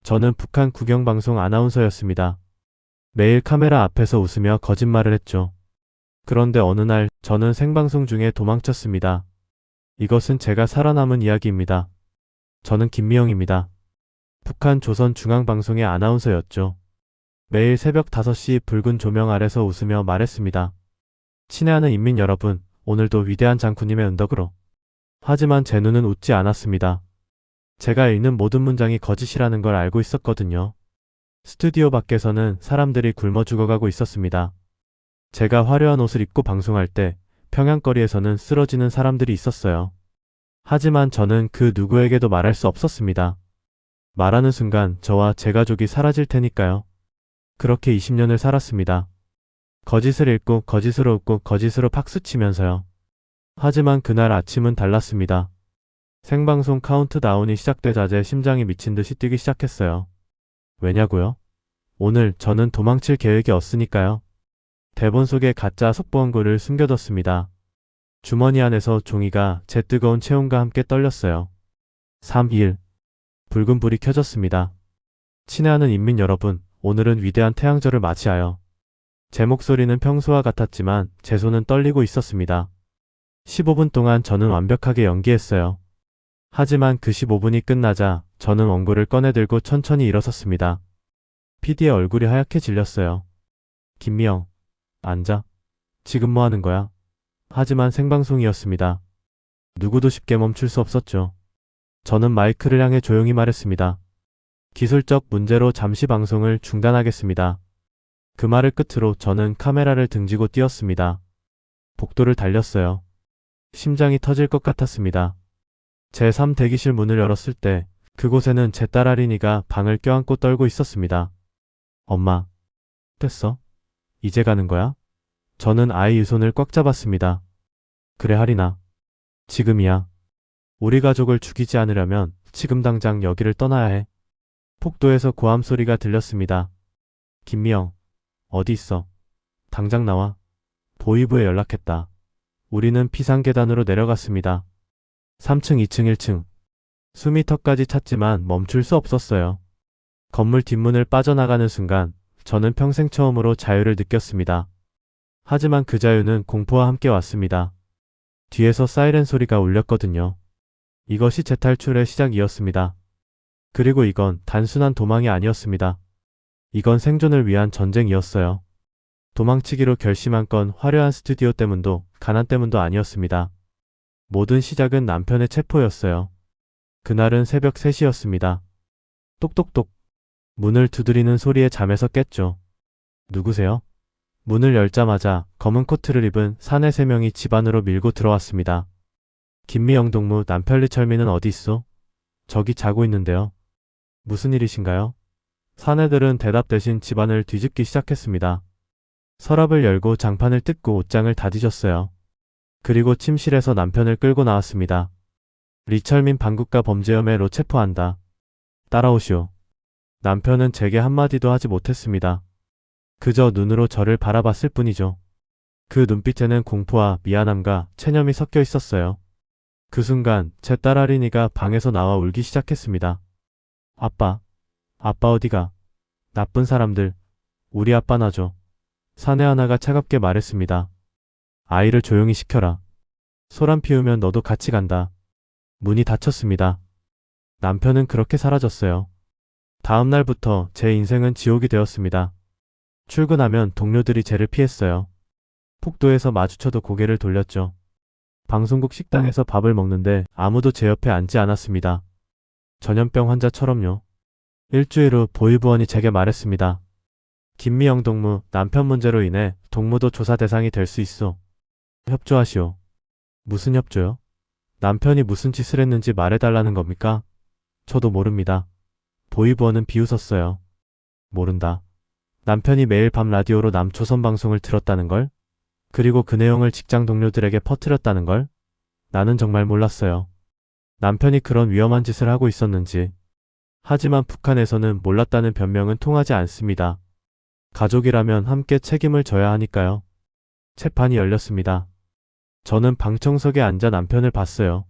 저는 북한 국영방송 아나운서였습니다. 매일 카메라 앞에서 웃으며 거짓말을 했죠. 그런데 어느 날 저는 생방송 중에 도망쳤습니다. 이것은 제가 살아남은 이야기입니다. 저는 김미영입니다. 북한 조선중앙방송의 아나운서였죠. 매일 새벽 5시 붉은 조명 아래서 웃으며 말했습니다. 친애하는 인민 여러분, 오늘도 위대한 장군님의 은덕으로. 하지만 제 눈은 웃지 않았습니다. 제가 읽는 모든 문장이 거짓이라는 걸 알고 있었거든요. 스튜디오 밖에서는 사람들이 굶어 죽어가고 있었습니다. 제가 화려한 옷을 입고 방송할 때 평양거리에서는 쓰러지는 사람들이 있었어요. 하지만 저는 그 누구에게도 말할 수 없었습니다. 말하는 순간 저와 제 가족이 사라질 테니까요. 그렇게 20년을 살았습니다. 거짓을 읽고 거짓으로 웃고 거짓으로 박수치면서요. 하지만 그날 아침은 달랐습니다. 생방송 카운트다운이 시작되자 제 심장이 미친 듯이 뛰기 시작했어요. 왜냐고요? 오늘 저는 도망칠 계획이 없으니까요. 대본 속에 가짜 속보원고를 숨겨뒀습니다. 주머니 안에서 종이가 제 뜨거운 체온과 함께 떨렸어요. 3, 1. 붉은 불이 켜졌습니다. 친애하는 인민 여러분, 오늘은 위대한 태양절을 맞이하여. 제 목소리는 평소와 같았지만 제 손은 떨리고 있었습니다. 15분 동안 저는 완벽하게 연기했어요. 하지만 그 15분이 끝나자 저는 원고를 꺼내들고 천천히 일어섰습니다. PD의 얼굴이 하얗게 질렸어요. 김미영, 앉아. 지금 뭐 하는 거야? 하지만 생방송이었습니다. 누구도 쉽게 멈출 수 없었죠. 저는 마이크를 향해 조용히 말했습니다. 기술적 문제로 잠시 방송을 중단하겠습니다. 그 말을 끝으로 저는 카메라를 등지고 뛰었습니다. 복도를 달렸어요. 심장이 터질 것 같았습니다. 제3 대기실 문을 열었을 때 그곳에는 제 딸 아린이가 방을 껴안고 떨고 있었습니다. 엄마, 됐어? 이제 가는 거야? 저는 아이의 손을 꽉 잡았습니다. 그래 하린아. 지금이야. 우리 가족을 죽이지 않으려면 지금 당장 여기를 떠나야 해. 폭도에서 고함 소리가 들렸습니다. 김미영, 어디 있어? 당장 나와. 보이부에 연락했다. 우리는 비상계단으로 내려갔습니다. 3층, 2층, 1층. 숨이 턱까지 찼지만 멈출 수 없었어요. 건물 뒷문을 빠져나가는 순간 저는 평생 처음으로 자유를 느꼈습니다. 하지만 그 자유는 공포와 함께 왔습니다. 뒤에서 사이렌 소리가 울렸거든요. 이것이 제 탈출의 시작이었습니다. 그리고 이건 단순한 도망이 아니었습니다. 이건 생존을 위한 전쟁이었어요. 도망치기로 결심한 건 화려한 스튜디오 때문도 가난 때문도 아니었습니다. 모든 시작은 남편의 체포였어요. 그날은 새벽 3시였습니다. 똑똑똑. 문을 두드리는 소리에 잠에서 깼죠. 누구세요? 문을 열자마자 검은 코트를 입은 사내 3명이 집 안으로 밀고 들어왔습니다. 김미영 동무, 남편 리철민은 어디 있어? 저기 자고 있는데요. 무슨 일이신가요? 사내들은 대답 대신 집안을 뒤집기 시작했습니다. 서랍을 열고 장판을 뜯고 옷장을 다 뒤졌어요. 그리고 침실에서 남편을 끌고 나왔습니다. 리철민 반국가 범죄혐의로 체포한다. 따라오시오. 남편은 제게 한마디도 하지 못했습니다. 그저 눈으로 저를 바라봤을 뿐이죠. 그 눈빛에는 공포와 미안함과 체념이 섞여 있었어요. 그 순간 제 딸 아린이가 방에서 나와 울기 시작했습니다. 아빠, 아빠 어디가? 나쁜 사람들, 우리 아빠 놔줘. 사내 하나가 차갑게 말했습니다. 아이를 조용히 시켜라. 소란 피우면 너도 같이 간다. 문이 닫혔습니다. 남편은 그렇게 사라졌어요. 다음 날부터 제 인생은 지옥이 되었습니다. 출근하면 동료들이 저를 피했어요. 폭도에서 마주쳐도 고개를 돌렸죠. 방송국 식당에서 밥을 먹는데 아무도 제 옆에 앉지 않았습니다. 전염병 환자처럼요. 일주일 후 보이부원이 제게 말했습니다. 김미영 동무, 남편 문제로 인해 동무도 조사 대상이 될 수 있어. 협조하시오. 무슨 협조요? 남편이 무슨 짓을 했는지 말해달라는 겁니까? 저도 모릅니다. 보이부원은 비웃었어요. 모른다. 남편이 매일 밤 라디오로 남조선 방송을 들었다는 걸? 그리고 그 내용을 직장 동료들에게 퍼뜨렸다는 걸? 나는 정말 몰랐어요. 남편이 그런 위험한 짓을 하고 있었는지. 하지만 북한에서는 몰랐다는 변명은 통하지 않습니다. 가족이라면 함께 책임을 져야 하니까요. 재판이 열렸습니다. 저는 방청석에 앉아 남편을 봤어요.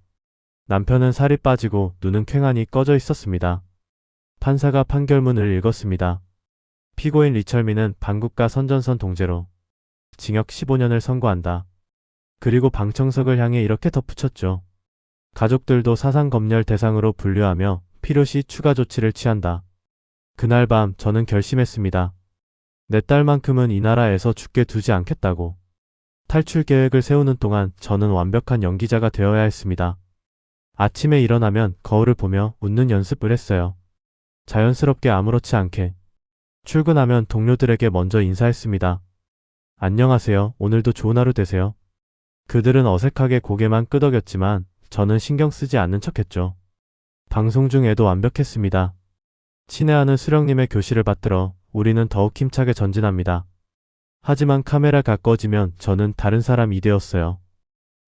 남편은 살이 빠지고 눈은 퀭하니 꺼져 있었습니다. 판사가 판결문을 읽었습니다. 피고인 리철민은 반국가 선전선 동재로 징역 15년을 선고한다. 그리고 방청석을 향해 이렇게 덧붙였죠. 가족들도 사상검열 대상으로 분류하며 필요시 추가 조치를 취한다. 그날 밤 저는 결심했습니다. 내 딸만큼은 이 나라에서 죽게 두지 않겠다고. 탈출 계획을 세우는 동안 저는 완벽한 연기자가 되어야 했습니다. 아침에 일어나면 거울을 보며 웃는 연습을 했어요. 자연스럽게 아무렇지 않게. 출근하면 동료들에게 먼저 인사했습니다. 안녕하세요. 오늘도 좋은 하루 되세요. 그들은 어색하게 고개만 끄덕였지만 저는 신경 쓰지 않는 척했죠. 방송 중에도 완벽했습니다. 친애하는 수령님의 교시를 받들어 우리는 더욱 힘차게 전진합니다. 하지만 카메라가 꺼지면 저는 다른 사람이 되었어요.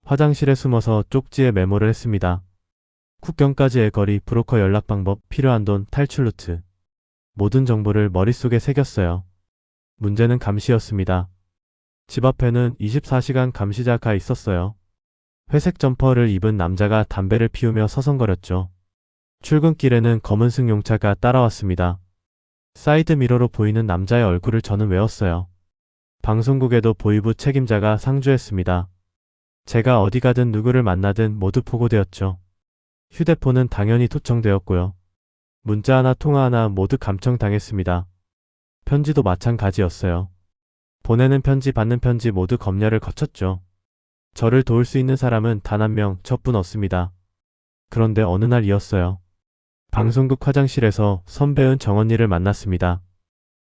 화장실에 숨어서 쪽지에 메모를 했습니다. 국경까지의 거리, 브로커 연락 방법, 필요한 돈, 탈출 루트. 모든 정보를 머릿속에 새겼어요. 문제는 감시였습니다. 집 앞에는 24시간 감시자가 있었어요. 회색 점퍼를 입은 남자가 담배를 피우며 서성거렸죠. 출근길에는 검은색 용차가 따라왔습니다. 사이드 미러로 보이는 남자의 얼굴을 저는 외웠어요. 방송국에도 보이부 책임자가 상주했습니다. 제가 어디 가든 누구를 만나든 모두 보고되었죠. 휴대폰은 당연히 토청되었고요. 문자 하나 통화 하나 모두 감청당했습니다. 편지도 마찬가지였어요. 보내는 편지 받는 편지 모두 검열을 거쳤죠. 저를 도울 수 있는 사람은 단 한 명 저뿐 없습니다. 그런데 어느 날이었어요. 방송국 화장실에서 선배은 정언니를 만났습니다.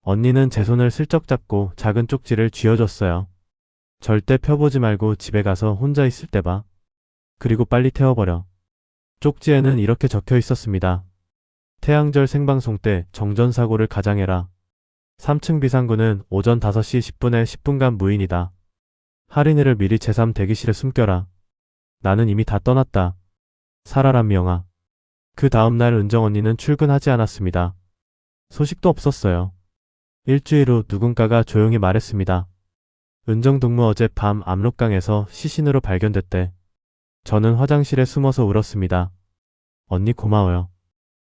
언니는 제 손을 슬쩍 잡고 작은 쪽지를 쥐어줬어요. 절대 펴보지 말고 집에 가서 혼자 있을 때 봐. 그리고 빨리 태워버려. 쪽지에는 이렇게 적혀 있었습니다. 태양절 생방송 때 정전사고를 가장해라. 3층 비상구는 오전 5시 10분에 10분간 무인이다. 할인이를 미리 제3 대기실에 숨겨라. 나는 이미 다 떠났다. 살아라 미영아. 그 다음날 은정 언니는 출근하지 않았습니다. 소식도 없었어요. 일주일 후 누군가가 조용히 말했습니다. 은정 동무 어젯 밤 압록강에서 시신으로 발견됐대. 저는 화장실에 숨어서 울었습니다. 언니 고마워요.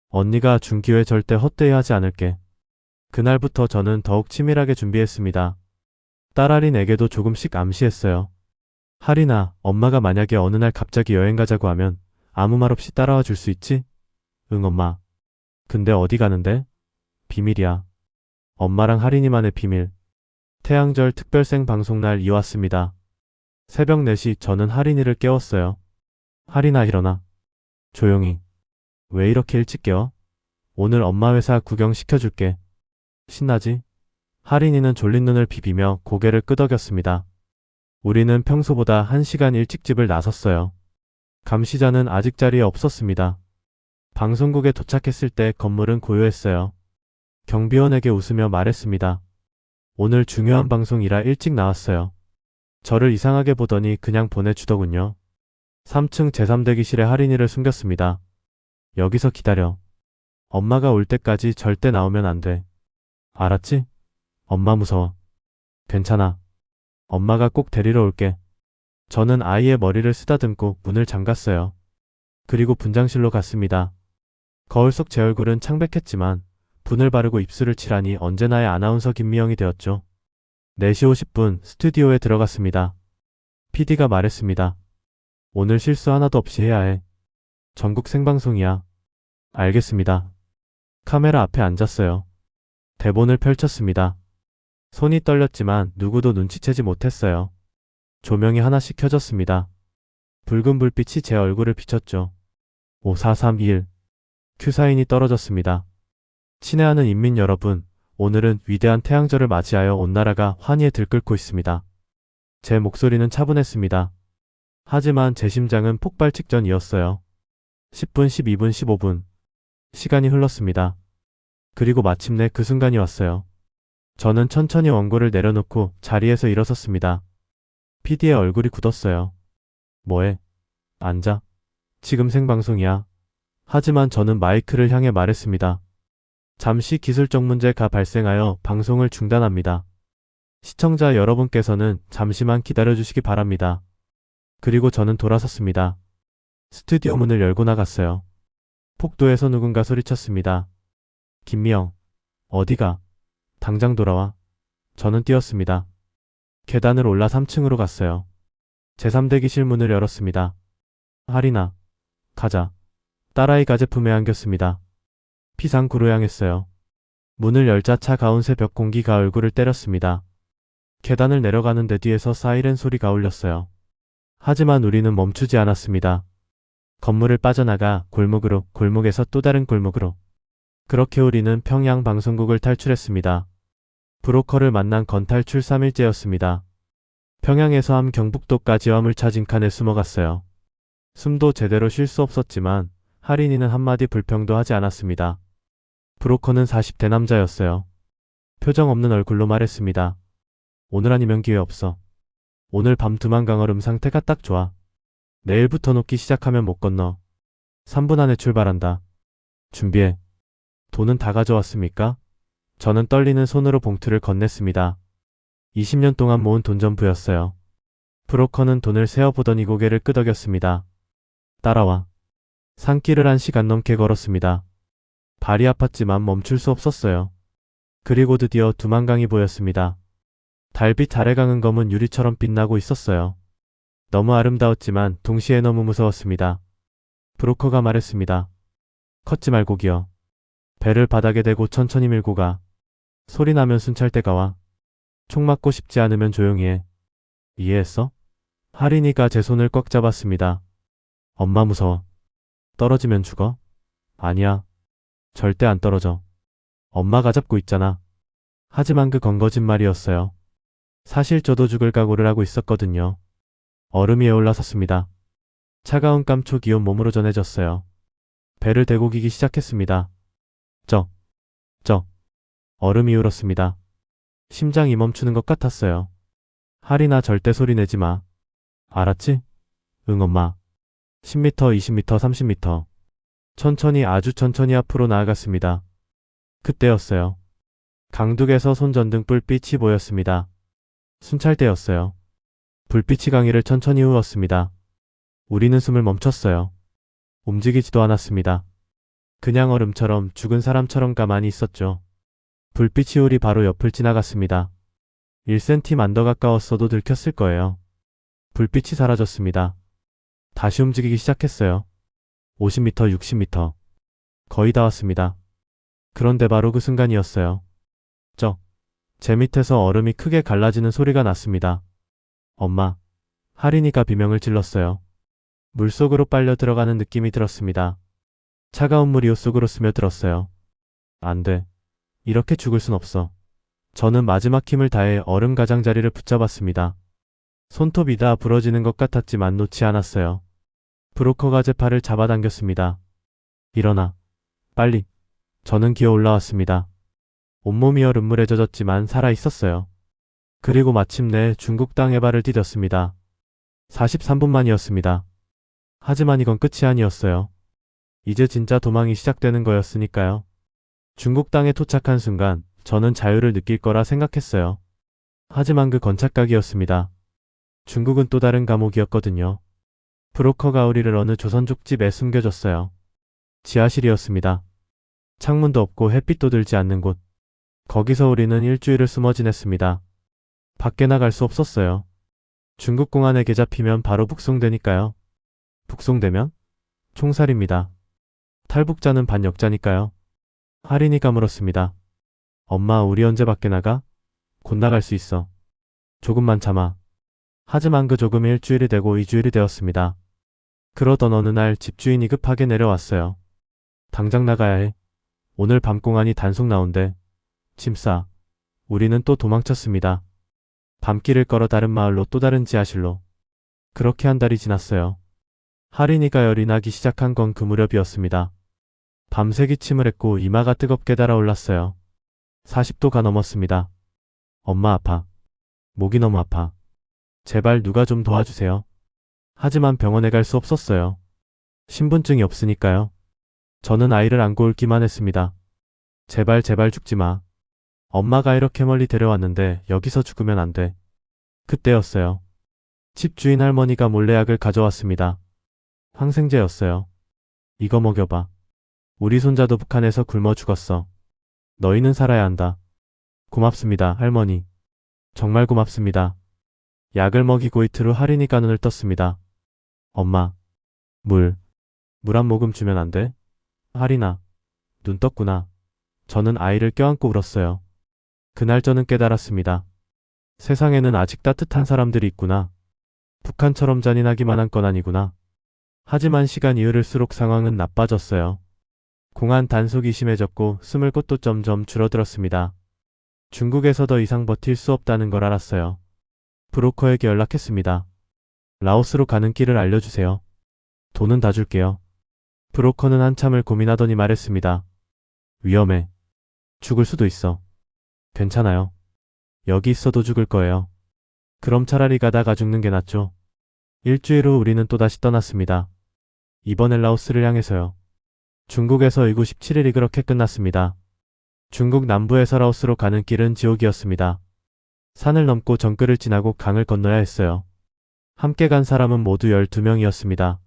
언니가 준 기회 절대 헛되이 하지 않을게. 그날부터 저는 더욱 치밀하게 준비했습니다. 딸아린에게도 조금씩 암시했어요. 하린아, 엄마가 만약에 어느 날 갑자기 여행 가자고 하면 아무 말 없이 따라와 줄 수 있지? 응 엄마. 근데 어디 가는데? 비밀이야. 엄마랑 하린이만의 비밀. 태양절 특별생 방송날 이왔습니다. 새벽 4시 저는 하린이를 깨웠어요. 하린아 일어나. 조용히. 왜 이렇게 일찍 깨워? 오늘 엄마 회사 구경시켜줄게. 신나지? 하린이는 졸린 눈을 비비며 고개를 끄덕였습니다. 우리는 평소보다 1시간 일찍 집을 나섰어요. 감시자는 아직 자리에 없었습니다. 방송국에 도착했을 때 건물은 고요했어요. 경비원에게 웃으며 말했습니다. 오늘 중요한 방송이라 일찍 나왔어요. 저를 이상하게 보더니 그냥 보내주더군요. 3층 제3대기실에 하린이를 숨겼습니다. 여기서 기다려. 엄마가 올 때까지 절대 나오면 안 돼. 알았지? 엄마 무서워. 괜찮아. 엄마가 꼭 데리러 올게. 저는 아이의 머리를 쓰다듬고 문을 잠갔어요. 그리고 분장실로 갔습니다. 거울 속 제 얼굴은 창백했지만 분을 바르고 입술을 칠하니 언제나의 아나운서 김미영이 되었죠. 4시 50분 스튜디오에 들어갔습니다. PD가 말했습니다. 오늘 실수 하나도 없이 해야 해. 전국 생방송이야. 알겠습니다. 카메라 앞에 앉았어요. 대본을 펼쳤습니다. 손이 떨렸지만 누구도 눈치채지 못했어요. 조명이 하나씩 켜졌습니다. 붉은 불빛이 제 얼굴을 비췄죠. 5431. 큐사인이 떨어졌습니다. 친애하는 인민 여러분, 오늘은 위대한 태양절을 맞이하여 온 나라가 환희에 들끓고 있습니다. 제 목소리는 차분했습니다. 하지만 제 심장은 폭발 직전이었어요. 10분, 12분, 15분. 시간이 흘렀습니다. 그리고 마침내 그 순간이 왔어요. 저는 천천히 원고를 내려놓고 자리에서 일어섰습니다. PD의 얼굴이 굳었어요. 뭐해? 앉아. 지금 생방송이야. 하지만 저는 마이크를 향해 말했습니다. 잠시 기술적 문제가 발생하여 방송을 중단합니다. 시청자 여러분께서는 잠시만 기다려주시기 바랍니다. 그리고 저는 돌아섰습니다. 스튜디오 문을 열고 나갔어요. 폭도에서 누군가 소리쳤습니다. 김미영, 어디가? 당장 돌아와. 저는 뛰었습니다. 계단을 올라 3층으로 갔어요. 제3대기실 문을 열었습니다. 하리나, 가자. 딸아이 가제품에 안겼습니다. 피상구로 향했어요. 문을 열자 차가운 새벽 공기가 얼굴을 때렸습니다. 계단을 내려가는데 뒤에서 사이렌 소리가 울렸어요. 하지만 우리는 멈추지 않았습니다. 건물을 빠져나가 골목으로, 골목에서 또 다른 골목으로. 그렇게 우리는 평양 방송국을 탈출했습니다. 브로커를 만난 건탈출 3일째였습니다. 평양에서 함 경북도까지 화물차 징칸에 숨어갔어요. 숨도 제대로 쉴 수 없었지만 할인이는 한마디 불평도 하지 않았습니다. 브로커는 40대 남자였어요. 표정 없는 얼굴로 말했습니다. 오늘 아니면 기회 없어. 오늘 밤 두만강얼음 상태가 딱 좋아. 내일부터 녹기 시작하면 못 건너. 3분 안에 출발한다. 준비해. 돈은 다 가져왔습니까? 저는 떨리는 손으로 봉투를 건넸습니다. 20년 동안 모은 돈 전부였어요. 브로커는 돈을 세어보더니 고개를 끄덕였습니다. 따라와. 산길을 1시간 넘게 걸었습니다. 발이 아팠지만 멈출 수 없었어요. 그리고 드디어 두만강이 보였습니다. 달빛 아래 강은 검은 유리처럼 빛나고 있었어요. 너무 아름다웠지만 동시에 너무 무서웠습니다. 브로커가 말했습니다. 걷지 말고 기어. 배를 바닥에 대고 천천히 밀고 가. 소리 나면 순찰대가 와. 총 맞고 싶지 않으면 조용히 해. 이해했어? 할인이가 제 손을 꽉 잡았습니다. 엄마 무서워. 떨어지면 죽어? 아니야. 절대 안 떨어져. 엄마가 잡고 있잖아. 하지만 그건 거짓말이었어요. 사실 저도 죽을 각오를 하고 있었거든요. 얼음이 에올라섰습니다. 차가운 깜촉이 온 몸으로 전해졌어요. 배를 대고 기기 시작했습니다. 얼음이 울었습니다. 심장이 멈추는 것 같았어요. 할인아 절대 소리 내지 마. 알았지? 응 엄마. 10m, 20m, 30m. 천천히 아주 천천히 앞으로 나아갔습니다. 그때였어요. 강둑에서 손전등 불빛이 보였습니다. 순찰대였어요. 불빛이 강의를 천천히 후었습니다. 우리는 숨을 멈췄어요. 움직이지도 않았습니다. 그냥 얼음처럼 죽은 사람처럼 가만히 있었죠. 불빛이 우리 바로 옆을 지나갔습니다. 1cm만 더 가까웠어도 들켰을 거예요. 불빛이 사라졌습니다. 다시 움직이기 시작했어요. 50m, 60m. 거의 다 왔습니다. 그런데 바로 그 순간이었어요. 제 밑에서 얼음이 크게 갈라지는 소리가 났습니다. 엄마. 할인이가 비명을 질렀어요. 물속으로 빨려 들어가는 느낌이 들었습니다. 차가운 물이 옷 속으로 스며들었어요. 안 돼. 이렇게 죽을 순 없어. 저는 마지막 힘을 다해 얼음 가장자리를 붙잡았습니다. 손톱이 다 부러지는 것 같았지만 놓지 않았어요. 브로커가 제 팔을 잡아당겼습니다. 일어나. 빨리. 저는 기어 올라왔습니다. 온몸이 얼음물에 젖었지만 살아있었어요. 그리고 마침내 중국 땅에 발을 디뎠습니다. 43분만이었습니다. 하지만 이건 끝이 아니었어요. 이제 진짜 도망이 시작되는 거였으니까요. 중국 땅에 도착한 순간 저는 자유를 느낄 거라 생각했어요. 하지만 그 착각이었습니다. 중국은 또 다른 감옥이었거든요. 브로커가 우리를 어느 조선족집에 숨겨줬어요. 지하실이었습니다. 창문도 없고 햇빛도 들지 않는 곳. 거기서 우리는 일주일을 숨어 지냈습니다. 밖에 나갈 수 없었어요. 중국 공안에 잡히면 바로 북송되니까요. 북송되면? 총살입니다. 탈북자는 반역자니까요. 할인이가 물었습니다. 엄마 우리 언제 밖에 나가? 곧 나갈 수 있어. 조금만 참아. 하지만 그 조금이 일주일이 되고 2주일이 되었습니다. 그러던 어느 날 집주인이 급하게 내려왔어요. 당장 나가야 해. 오늘 밤 공안이 단속 나온대. 짐 싸. 우리는 또 도망쳤습니다. 밤길을 걸어 다른 마을로 또 다른 지하실로. 그렇게 한 달이 지났어요. 할인이가 열이 나기 시작한 건 그 무렵이었습니다. 밤새 기침을 했고 이마가 뜨겁게 달아올랐어요. 40도가 넘었습니다. 엄마 아파. 목이 너무 아파. 제발 누가 좀 도와주세요. 하지만 병원에 갈 수 없었어요. 신분증이 없으니까요. 저는 아이를 안고 울기만 했습니다. 제발 죽지 마. 엄마가 이렇게 멀리 데려왔는데 여기서 죽으면 안 돼. 그때였어요. 집주인 할머니가 몰래 약을 가져왔습니다. 항생제였어요. 이거 먹여봐. 우리 손자도 북한에서 굶어 죽었어. 너희는 살아야 한다. 고맙습니다, 할머니. 정말 고맙습니다. 약을 먹이고 이틀 후 할인이가 눈을 떴습니다. 엄마, 물 한 모금 주면 안 돼? 할인아, 눈 떴구나. 저는 아이를 껴안고 울었어요. 그날 저는 깨달았습니다. 세상에는 아직 따뜻한 사람들이 있구나. 북한처럼 잔인하기만 한 건 아니구나. 하지만 시간이 흐를수록 상황은 나빠졌어요. 공안 단속이 심해졌고 숨을 곳도 점점 줄어들었습니다. 중국에서 더 이상 버틸 수 없다는 걸 알았어요. 브로커에게 연락했습니다. 라오스로 가는 길을 알려주세요. 돈은 다 줄게요. 브로커는 한참을 고민하더니 말했습니다. 위험해. 죽을 수도 있어. 괜찮아요. 여기 있어도 죽을 거예요. 그럼 차라리 가다가 죽는 게 낫죠. 일주일 후 우리는 또다시 떠났습니다. 이번엔 라오스를 향해서요. 중국에서 이후 17일이 그렇게 끝났습니다. 중국 남부에서 라오스로 가는 길은 지옥이었습니다. 산을 넘고 정글을 지나고 강을 건너야 했어요. 함께 간 사람은 모두 12명이었습니다.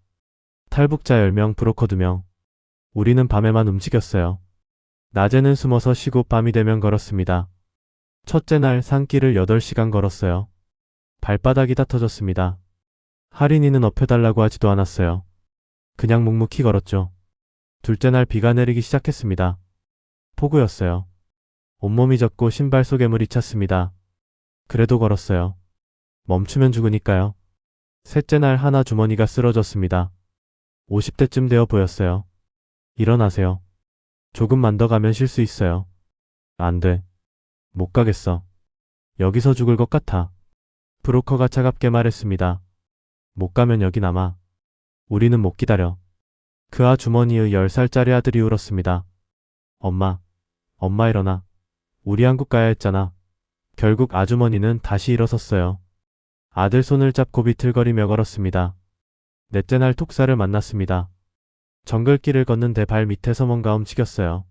탈북자 10명, 브로커 2명. 우리는 밤에만 움직였어요. 낮에는 숨어서 쉬고 밤이 되면 걸었습니다. 첫째 날 산길을 8시간 걸었어요. 발바닥이 다 터졌습니다. 할인이는 업혀달라고 하지도 않았어요. 그냥 묵묵히 걸었죠. 둘째 날 비가 내리기 시작했습니다. 폭우였어요. 온몸이 젖고 신발 속에 물이 찼습니다. 그래도 걸었어요. 멈추면 죽으니까요. 셋째 날 하나 주머니가 쓰러졌습니다. 50대쯤 되어 보였어요. 일어나세요. 조금만 더 가면 쉴 수 있어요. 안 돼. 못 가겠어. 여기서 죽을 것 같아. 브로커가 차갑게 말했습니다. 못 가면 여기 남아. 우리는 못 기다려. 그 주머니의 10살짜리 아들이 울었습니다. 엄마, 엄마 일어나. 우리 한국 가야 했잖아. 결국 아주머니는 다시 일어섰어요. 아들 손을 잡고 비틀거리며 걸었습니다. 넷째 날 톡사를 만났습니다. 정글길을 걷는데 발 밑에서 뭔가 움직였어요.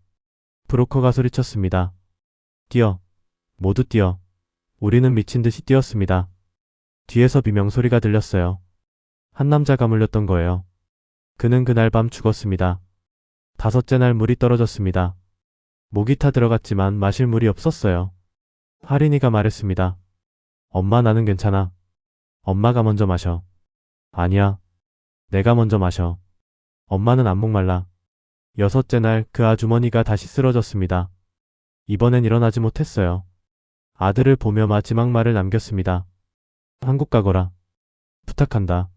브로커가 소리쳤습니다. 뛰어. 모두 뛰어. 우리는 미친 듯이 뛰었습니다. 뒤에서 비명소리가 들렸어요. 한 남자가 물렸던 거예요. 그는 그날 밤 죽었습니다. 다섯째 날 물이 떨어졌습니다. 목이 타 들어갔지만 마실 물이 없었어요. 할인이가 말했습니다. 엄마 나는 괜찮아. 엄마가 먼저 마셔. 아니야. 내가 먼저 마셔. 엄마는 안 목말라. 여섯째 날 그 아주머니가 다시 쓰러졌습니다. 이번엔 일어나지 못했어요. 아들을 보며 마지막 말을 남겼습니다. 한국 가거라. 부탁한다.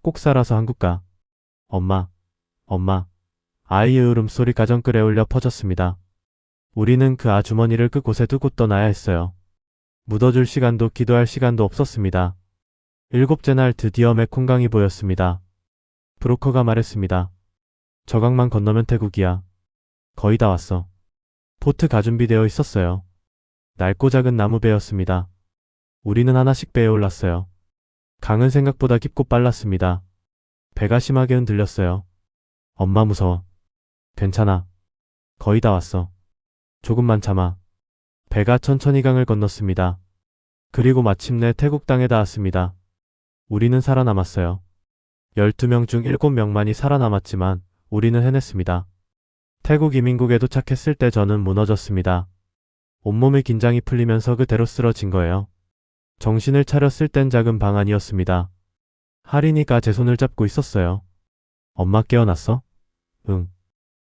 꼭 살아서 한국 가. 엄마, 엄마. 아이의 울음소리 가정글에 울려 퍼졌습니다. 우리는 그 아주머니를 그곳에 두고 떠나야 했어요. 묻어줄 시간도 기도할 시간도 없었습니다. 일곱째 날 드디어 메콩강이 보였습니다. 브로커가 말했습니다. 저 강만 건너면 태국이야. 거의 다 왔어. 보트가 준비되어 있었어요. 낡고 작은 나무배였습니다. 우리는 하나씩 배에 올랐어요. 강은 생각보다 깊고 빨랐습니다. 배가 심하게 흔들렸어요. 엄마 무서워. 괜찮아. 거의 다 왔어. 조금만 참아. 배가 천천히 강을 건넜습니다. 그리고 마침내 태국 땅에 닿았습니다. 우리는 살아남았어요. 12명 중 7명만이 살아남았지만 우리는 해냈습니다. 태국 이민국에 도착했을 때 저는 무너졌습니다. 온몸의 긴장이 풀리면서 그대로 쓰러진 거예요. 정신을 차렸을 땐 작은 방 안이었습니다. 할인이가 제 손을 잡고 있었어요. 엄마 깨어났어? 응.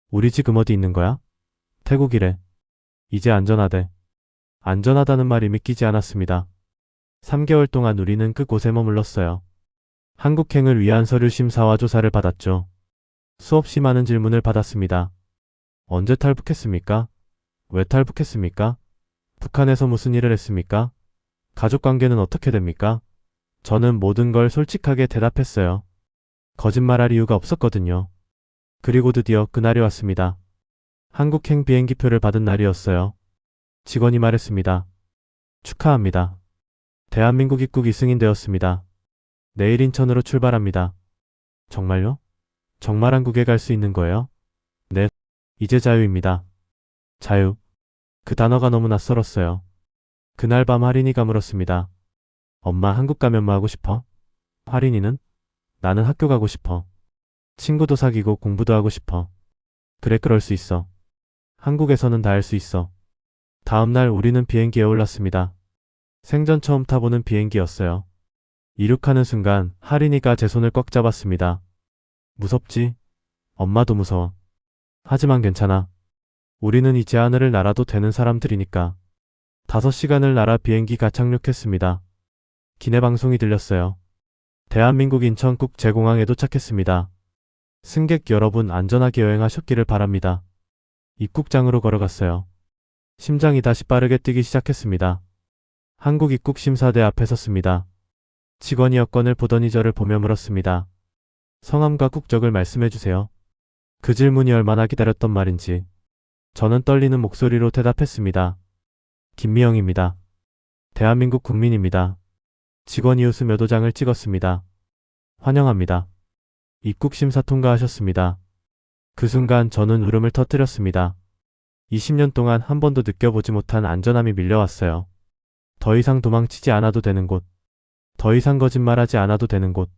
우리 지금 어디 있는 거야? 태국이래. 이제 안전하대. 안전하다는 말이 믿기지 않았습니다. 3개월 동안 우리는 그곳에 머물렀어요. 한국행을 위한 서류 심사와 조사를 받았죠. 수없이 많은 질문을 받았습니다. 언제 탈북했습니까? 왜 탈북했습니까? 북한에서 무슨 일을 했습니까? 가족관계는 어떻게 됩니까? 저는 모든 걸 솔직하게 대답했어요. 거짓말할 이유가 없었거든요. 그리고 드디어 그날이 왔습니다. 한국행 비행기표를 받은 날이었어요. 직원이 말했습니다. 축하합니다. 대한민국 입국이 승인되었습니다. 내일 인천으로 출발합니다. 정말요? 정말 한국에 갈 수 있는 거예요? 네. 이제 자유입니다. 자유. 그 단어가 너무 낯설었어요. 그날 밤 할인이가 물었습니다. 엄마 한국 가면 뭐 하고 싶어? 할인이는? 나는 학교 가고 싶어. 친구도 사귀고 공부도 하고 싶어. 그래 그럴 수 있어. 한국에서는 다 할 수 있어. 다음날 우리는 비행기에 올랐습니다. 생전 처음 타보는 비행기였어요. 이륙하는 순간 하린이가 제 손을 꽉 잡았습니다. 무섭지? 엄마도 무서워. 하지만 괜찮아. 우리는 이제 하늘을 날아도 되는 사람들이니까. 5시간을 날아 비행기가 착륙했습니다. 기내 방송이 들렸어요. 대한민국 인천국제공항에 도착했습니다. 승객 여러분 안전하게 여행하셨기를 바랍니다. 입국장으로 걸어갔어요. 심장이 다시 빠르게 뛰기 시작했습니다. 한국 입국심사대 앞에 섰습니다. 직원이 여권을 보더니 저를 보며 물었습니다. 성함과 국적을 말씀해주세요. 그 질문이 얼마나 기다렸던 말인지. 저는 떨리는 목소리로 대답했습니다. 김미영입니다. 대한민국 국민입니다. 직원이 웃으며 도장을 찍었습니다. 환영합니다. 입국심사 통과하셨습니다. 그 순간 저는 울음을 터뜨렸습니다. 20년 동안 한 번도 느껴보지 못한 안전함이 밀려왔어요. 더 이상 도망치지 않아도 되는 곳. 더 이상 거짓말하지 않아도 되는 곳.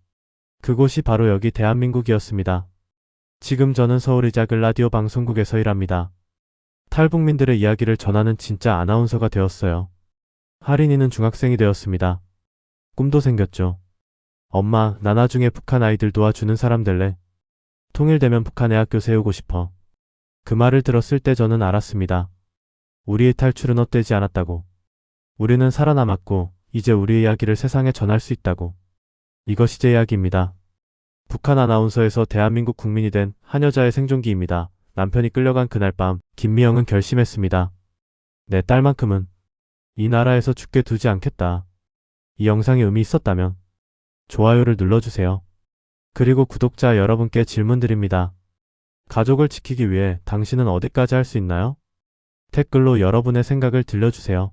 그곳이 바로 여기 대한민국이었습니다. 지금 저는 서울의 작은 라디오 방송국에서 일합니다. 탈북민들의 이야기를 전하는 진짜 아나운서가 되었어요. 하린이는 중학생이 되었습니다. 꿈도 생겼죠. 엄마, 나 나중에 북한 아이들 도와주는 사람 될래. 통일되면 북한에 학교 세우고 싶어. 그 말을 들었을 때 저는 알았습니다. 우리의 탈출은 헛되지 않았다고. 우리는 살아남았고 이제 우리의 이야기를 세상에 전할 수 있다고. 이것이 제 이야기입니다. 북한 아나운서에서 대한민국 국민이 된 한 여자의 생존기입니다. 남편이 끌려간 그날 밤 김미영은 결심했습니다. 내 딸만큼은 이 나라에서 죽게 두지 않겠다. 이 영상에 의미 있었다면 좋아요를 눌러주세요. 그리고 구독자 여러분께 질문 드립니다. 가족을 지키기 위해 당신은 어디까지 할 수 있나요? 댓글로 여러분의 생각을 들려주세요.